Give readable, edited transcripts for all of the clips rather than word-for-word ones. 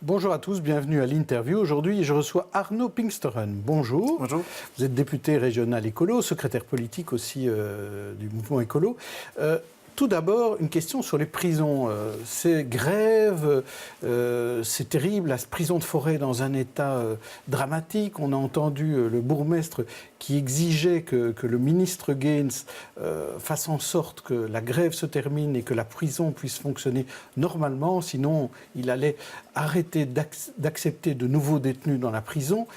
Bonjour à tous, bienvenue à l'interview. Aujourd'hui, je reçois Arnaud Pinksteren. Bonjour. Bonjour. Vous êtes député régional écolo, secrétaire politique aussi du mouvement écolo. Tout d'abord, une question sur les prisons. Ces grèves, c'est terrible. La prison de Forêt dans un état dramatique. On a entendu le bourgmestre qui exigeait que le ministre Gaines fasse en sorte que la grève se termine et que la prison puisse fonctionner normalement. Sinon, il allait arrêter d'accepter de nouveaux détenus dans la prison.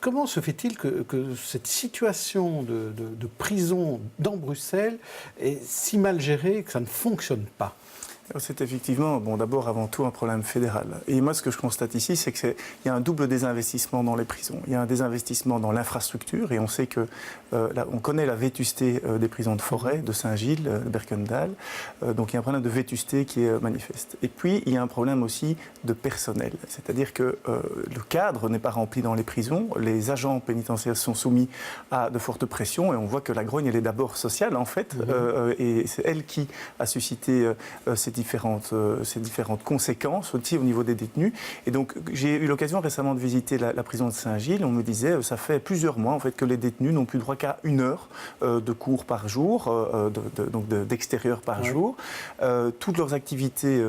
Comment se fait-il que cette situation de prison dans Bruxelles est si mal gérée que ça ne fonctionne pas ? C'est effectivement, d'abord, avant tout, un problème fédéral. Et moi, ce que je constate ici, c'est qu'il y a un double désinvestissement dans les prisons. Il y a un désinvestissement dans l'infrastructure, et on sait que, on connaît la vétusté des prisons de Forêt, de Saint-Gilles, de Berkendal. Donc il y a un problème de vétusté qui est manifeste. Et puis, il y a un problème aussi de personnel. C'est-à-dire que le cadre n'est pas rempli dans les prisons, les agents pénitentiaires sont soumis à de fortes pressions, et on voit que la grogne, elle est d'abord sociale, en fait, et c'est elle qui a suscité ces différentes conséquences aussi au niveau des détenus. Et donc, j'ai eu l'occasion récemment de visiter la prison de Saint-Gilles. On me disait, ça fait plusieurs mois en fait, que les détenus n'ont plus droit qu'à 1 heure de cours par jour, d'extérieur par jour. Toutes leurs activités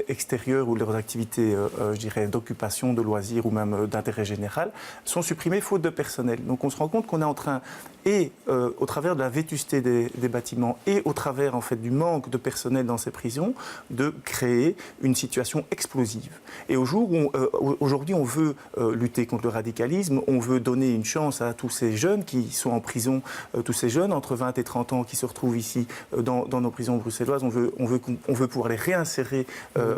extérieures ou leurs activités, je dirais, d'occupation, de loisirs ou même d'intérêt général sont supprimées faute de personnel. Donc, on se rend compte qu'on est en train, au travers de la vétusté des bâtiments et au travers en fait, du manque de personnel dans ces prisons, de créer une situation explosive. Et aujourd'hui, on veut lutter contre le radicalisme, on veut donner une chance à tous ces jeunes qui sont en prison, tous ces jeunes entre 20 et 30 ans qui se retrouvent ici dans nos prisons bruxelloises. On veut pouvoir les réinsérer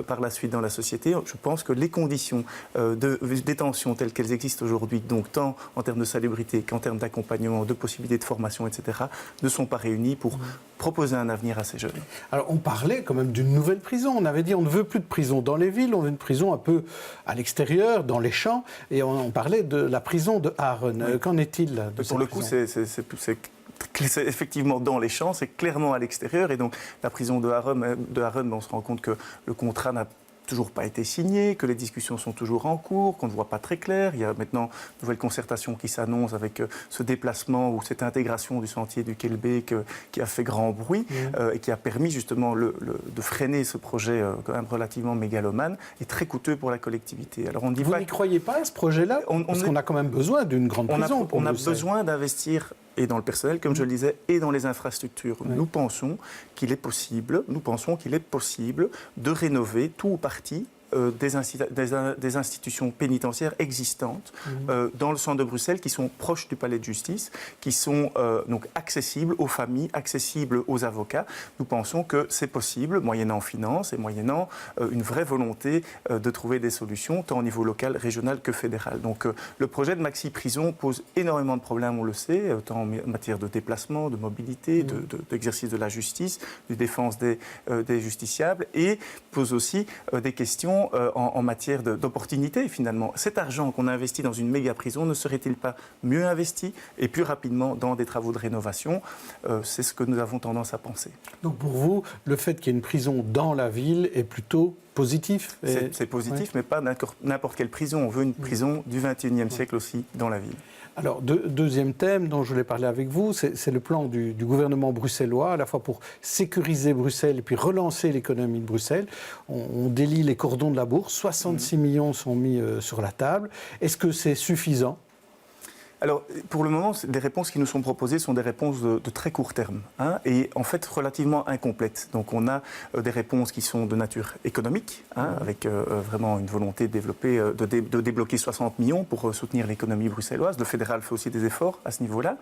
par la suite dans la société. Je pense que les conditions de détention telles qu'elles existent aujourd'hui, donc tant en termes de salubrité qu'en termes d'accompagnement, de possibilités de formation, etc., ne sont pas réunies pour proposer un avenir à ces jeunes. Alors, on parlait quand même d'une nouvelle prison. On avait dit on ne veut plus de prison dans les villes, on veut une prison un peu à l'extérieur, dans les champs. Et on parlait de la prison de Haren. Oui. Qu'en est-il de cette Pour le coup, c'est effectivement dans les champs, c'est clairement à l'extérieur. Et donc, la prison de Haren, on se rend compte que le contrat n'a toujours pas été signé, que les discussions sont toujours en cours, qu'on ne voit pas très clair. Il y a maintenant une nouvelle concertation qui s'annonce avec ce déplacement ou cette intégration du sentier du Kelbeek qui a fait grand bruit et qui a permis justement de freiner ce projet quand même relativement mégalomane et très coûteux pour la collectivité. Alors on dit Vous n'y croyez pas à ce projet-là ? Parce qu'on a quand même besoin d'une grande prison. On a besoin d'investir et dans le personnel, comme je le disais, et dans les infrastructures. Oui. Nous pensons qu'il est possible de rénover tout ou partie des institutions pénitentiaires existantes dans le centre de Bruxelles qui sont proches du palais de justice, qui sont donc accessibles aux familles, accessibles aux avocats. Nous pensons que c'est possible, moyennant finances et moyennant une vraie volonté de trouver des solutions, tant au niveau local, régional que fédéral. Donc le projet de Maxi Prison pose énormément de problèmes, on le sait, tant en matière de déplacement, de mobilité, d'exercice de la justice, de défense des justiciables, et pose aussi des questions en matière d'opportunités, finalement. Cet argent qu'on a investi dans une méga-prison ne serait-il pas mieux investi et plus rapidement dans des travaux de rénovation ? C'est ce que nous avons tendance à penser. Donc pour vous, le fait qu'il y ait une prison dans la ville est plutôt positif ? C'est positif, mais pas n'importe quelle prison. On veut une prison du XXIe siècle aussi dans la ville. Alors, deuxième thème dont je voulais parler avec vous, c'est le plan du gouvernement bruxellois, à la fois pour sécuriser Bruxelles et puis relancer l'économie de Bruxelles. On délie les cordons de la bourse, 66 millions sont mis sur la table. Est-ce que c'est suffisant ? Alors, pour le moment, les réponses qui nous sont proposées sont des réponses de très court terme, et en fait relativement incomplètes. Donc, on a des réponses qui sont de nature économique, avec vraiment une volonté de développer, de débloquer 60 millions pour soutenir l'économie bruxelloise. Le fédéral fait aussi des efforts à ce niveau-là.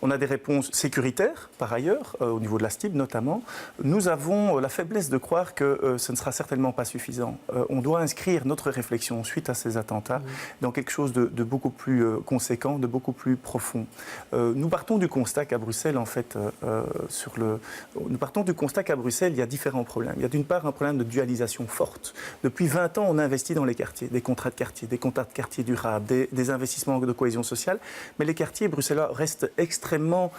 On a des réponses sécuritaires, par ailleurs, au niveau de la STIB notamment. Nous avons la faiblesse de croire que ce ne sera certainement pas suffisant. On doit inscrire notre réflexion suite à ces attentats dans quelque chose de beaucoup plus conséquent, de beaucoup plus profond. Nous partons du constat qu'à Bruxelles, en fait, nous partons du constat qu'à Bruxelles, il y a différents problèmes. Il y a d'une part un problème de dualisation forte. Depuis 20 ans, on investit dans les quartiers, des contrats de quartier durables, des investissements de cohésion sociale, mais les quartiers bruxellois restent extrêmement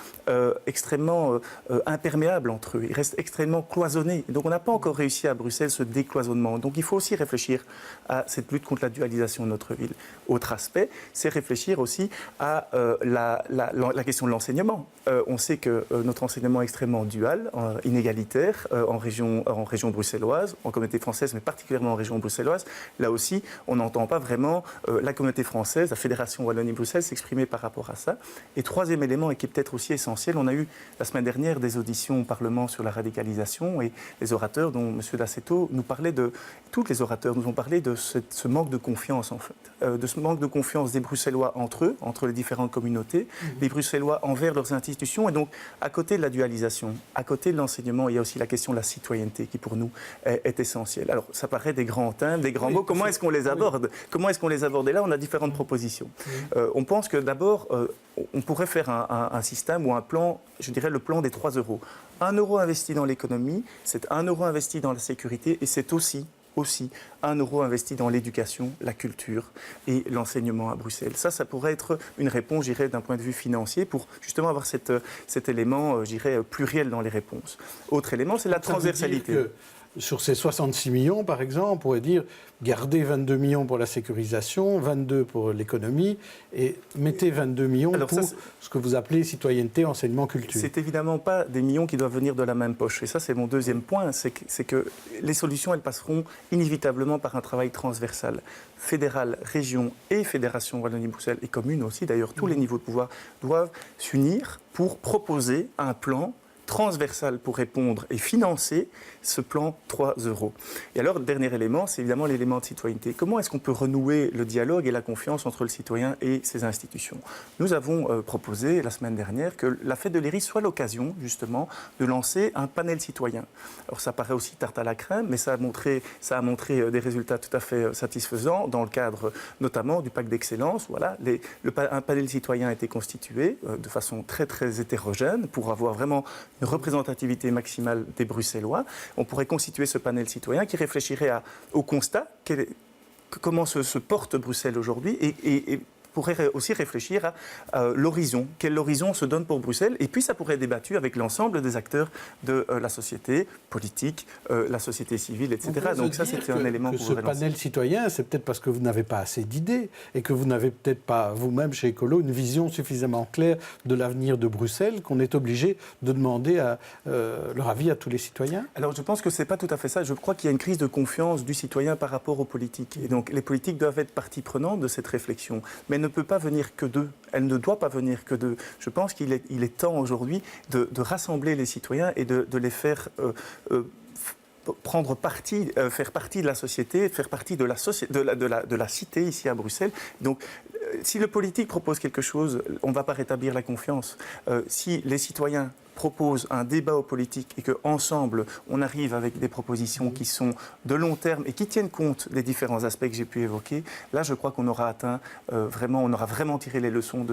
imperméables entre eux. Ils restent extrêmement cloisonnés. Donc on n'a pas encore réussi à Bruxelles ce décloisonnement. Donc il faut aussi réfléchir à cette lutte contre la dualisation de notre ville. Autre aspect, c'est réfléchir aussi à la question de l'enseignement. On sait que notre enseignement est extrêmement dual, inégalitaire, en région bruxelloise, en communauté française, mais particulièrement en région bruxelloise. Là aussi, on n'entend pas vraiment la communauté française, la Fédération Wallonie-Bruxelles s'exprimer par rapport à ça. Et troisième élément, et qui est peut-être aussi essentiel, on a eu la semaine dernière des auditions au Parlement sur la radicalisation et les orateurs, dont M. Dassetto nous parlait tous les orateurs nous ont parlé de ce manque de confiance, en fait, de ce manque de confiance des Bruxellois entre eux, entre les différentes communautés, les Bruxellois envers leurs institutions. Et donc, à côté de la dualisation, à côté de l'enseignement, il y a aussi la question de la citoyenneté qui, pour nous, est essentielle. Alors, ça paraît des grands thèmes, des grands mots. Comment est-ce qu'on les aborde? Comment est-ce qu'on les aborde? Et là, on a différentes propositions. On pense que d'abord, on pourrait faire un système ou un plan, je dirais le plan des 3 euros. 1 euro investi dans l'économie, c'est 1 euro investi dans la sécurité et c'est aussi 1 euro investi dans l'éducation, la culture et l'enseignement à Bruxelles. Ça pourrait être une réponse, je dirais, d'un point de vue financier pour justement avoir cet élément, je dirais, pluriel dans les réponses. Autre élément, c'est la transversalité. Sur ces 66 millions, par exemple, on pourrait dire gardez 22 millions pour la sécurisation, 22 pour l'économie et mettez 22 millions pour ce que vous appelez citoyenneté, enseignement, culture. C'est évidemment pas des millions qui doivent venir de la même poche. Et ça, c'est mon deuxième point, c'est que les solutions, elles passeront inévitablement par un travail transversal. Fédéral, région et fédération Wallonie-Bruxelles et commune aussi, d'ailleurs, tous les niveaux de pouvoir doivent s'unir pour proposer un plan transversal pour répondre et financer ce plan 3 euros. Et alors, le dernier élément, c'est évidemment l'élément de citoyenneté. Comment est-ce qu'on peut renouer le dialogue et la confiance entre le citoyen et ses institutions? Nous avons proposé la semaine dernière que la fête de l'Iris soit l'occasion, justement, de lancer un panel citoyen. Alors, ça paraît aussi tarte à la crème, mais ça a montré des résultats tout à fait satisfaisants dans le cadre, notamment, du pacte d'excellence. Voilà, un panel citoyen a été constitué de façon très, très hétérogène pour avoir vraiment une représentativité maximale des Bruxellois. On pourrait constituer ce panel citoyen qui réfléchirait au constat, comment se porte Bruxelles aujourd'hui et pourrait aussi réfléchir à l'horizon. Quel horizon se donne pour Bruxelles? Et puis ça pourrait être débattu avec l'ensemble des acteurs de la société politique, la société civile, etc. Donc ça, c'était un élément que pour ce panel citoyen, c'est peut-être parce que vous n'avez pas assez d'idées et que vous n'avez peut-être pas, vous-même, chez Écolo, une vision suffisamment claire de l'avenir de Bruxelles qu'on est obligé de demander leur avis à tous les citoyens? Alors, je pense que ce n'est pas tout à fait ça. Je crois qu'il y a une crise de confiance du citoyen par rapport aux politiques. Et donc, les politiques doivent être partie prenante de cette réflexion. Mais ne peut pas venir que d'eux. Elle ne doit pas venir que d'eux. Je pense qu'il est temps aujourd'hui de rassembler les citoyens et de les faire prendre partie, faire partie de la société, faire partie de la cité ici à Bruxelles. Donc, si le politique propose quelque chose, on ne va pas rétablir la confiance. Si les citoyens proposent un débat aux politiques et qu'ensemble, on arrive avec des propositions qui sont de long terme et qui tiennent compte des différents aspects que j'ai pu évoquer, là, je crois qu'on aura atteint on aura vraiment tiré les leçons de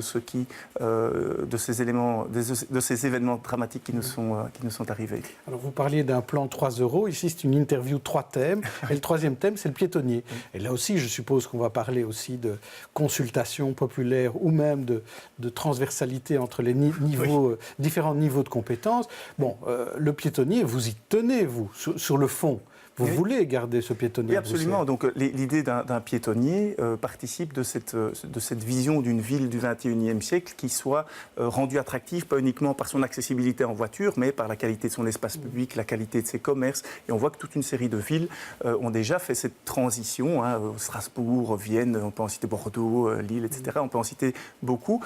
de ces éléments, de ces événements dramatiques qui nous sont arrivés. Alors, vous parliez d'un plan 3 euros. Ici, c'est une interview 3 thèmes. Et le troisième thème, c'est le piétonnier. Et là aussi, je suppose qu'on va parler aussi de consultation populaire ou même de transversalité entre les différents niveaux de compétences. Bon, le piétonnier, vous y tenez, vous, sur le fond. Vous voulez garder ce piétonnier? Oui, absolument. Donc l'idée d'un piétonnier participe de cette vision d'une ville du XXIe siècle qui soit rendue attractive, pas uniquement par son accessibilité en voiture, mais par la qualité de son espace public, la qualité de ses commerces. Et on voit que toute une série de villes ont déjà fait cette transition. Strasbourg, Vienne, on peut en citer Bordeaux, Lille, etc. On peut en citer beaucoup.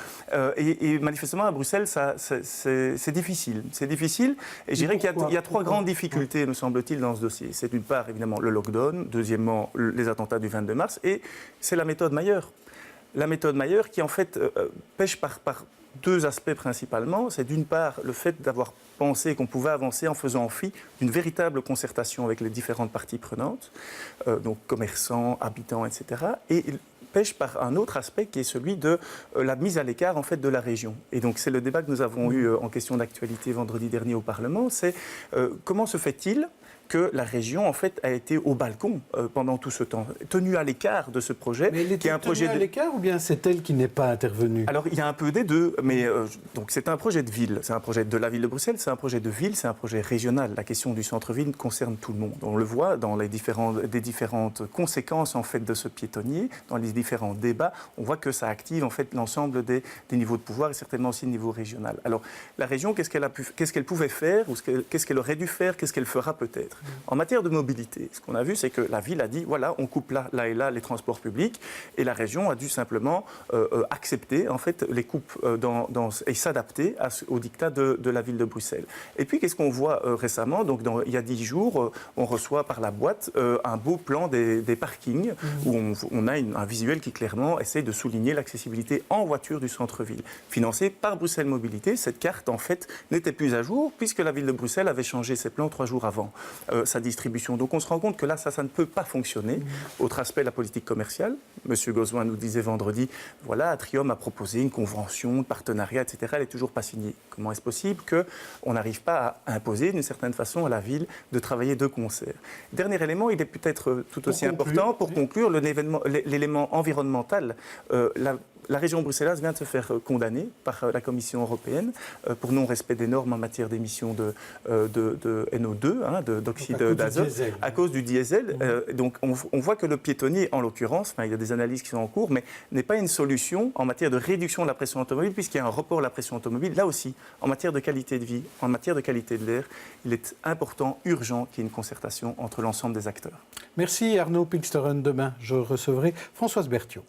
Et manifestement, à Bruxelles, c'est difficile. C'est difficile. Et je dirais qu'il y a 3 grandes difficultés, me semble-t-il, dans ce dossier. C'est d'une part, évidemment, le lockdown, deuxièmement, les attentats du 22 mars, et c'est la méthode Mayer. La méthode Mayer qui, en fait, pêche par 2 aspects principalement. C'est d'une part le fait d'avoir pensé qu'on pouvait avancer en faisant fi d'une véritable concertation avec les différentes parties prenantes, donc commerçants, habitants, etc., et pêche par un autre aspect qui est celui de la mise à l'écart en fait de la région. Et donc c'est le débat que nous avons eu en question d'actualité vendredi dernier au Parlement, c'est comment se fait-il que la région, en fait, a été au balcon pendant tout ce temps, tenue à l'écart de ce projet. Mais elle était tenue à l'écart ou bien c'est elle qui n'est pas intervenue? Alors, il y a un peu des deux, mais donc c'est un projet de ville, c'est un projet de la ville de Bruxelles, c'est un projet de ville, c'est un projet régional. La question du centre-ville concerne tout le monde. On le voit dans les différentes conséquences, en fait, de ce piétonnier, dans les différents débats, on voit que ça active, en fait, l'ensemble des niveaux de pouvoir et certainement aussi le niveau régional. Alors, la région, qu'est-ce qu'elle pouvait faire, ou qu'est-ce qu'elle aurait dû faire, qu'est-ce qu'elle fera peut-être? En matière de mobilité, ce qu'on a vu, c'est que la ville a dit, voilà, on coupe là et là les transports publics, et la région a dû simplement accepter en fait les coupes et s'adapter au dictat de la ville de Bruxelles. Et puis, qu'est-ce qu'on voit récemment? Donc, il y a 10 jours, on reçoit par la boîte un beau plan des parkings, où on a un visuel qui clairement essaie de souligner l'accessibilité en voiture du centre-ville, financé par Bruxelles Mobilité. Cette carte, en fait, n'était plus à jour, puisque la ville de Bruxelles avait changé ses plans 3 jours avant sa distribution. Donc on se rend compte que là, ça ne peut pas fonctionner. Autre aspect, la politique commerciale. Monsieur Gozouin nous disait vendredi, voilà, Atrium a proposé une convention de partenariat, etc. Elle n'est toujours pas signée. Comment est-ce possible qu'on n'arrive pas à imposer d'une certaine façon à la ville de travailler de concert? Dernier élément, il est peut-être tout aussi important pour conclure, l'élément environnemental. La région bruxelloise vient de se faire condamner par la Commission européenne pour non-respect des normes en matière d'émissions de NO2, d'oxyde d'azote, à cause du diesel. Donc on voit que le piétonnier, en l'occurrence, il y a des analyses qui sont en cours, mais n'est pas une solution en matière de réduction de la pression automobile, puisqu'il y a un report de la pression automobile. Là aussi, en matière de qualité de vie, en matière de qualité de l'air, il est important, urgent qu'il y ait une concertation entre l'ensemble des acteurs. Merci Arnaud Pinksteren. Demain, je recevrai Françoise Berthiaud.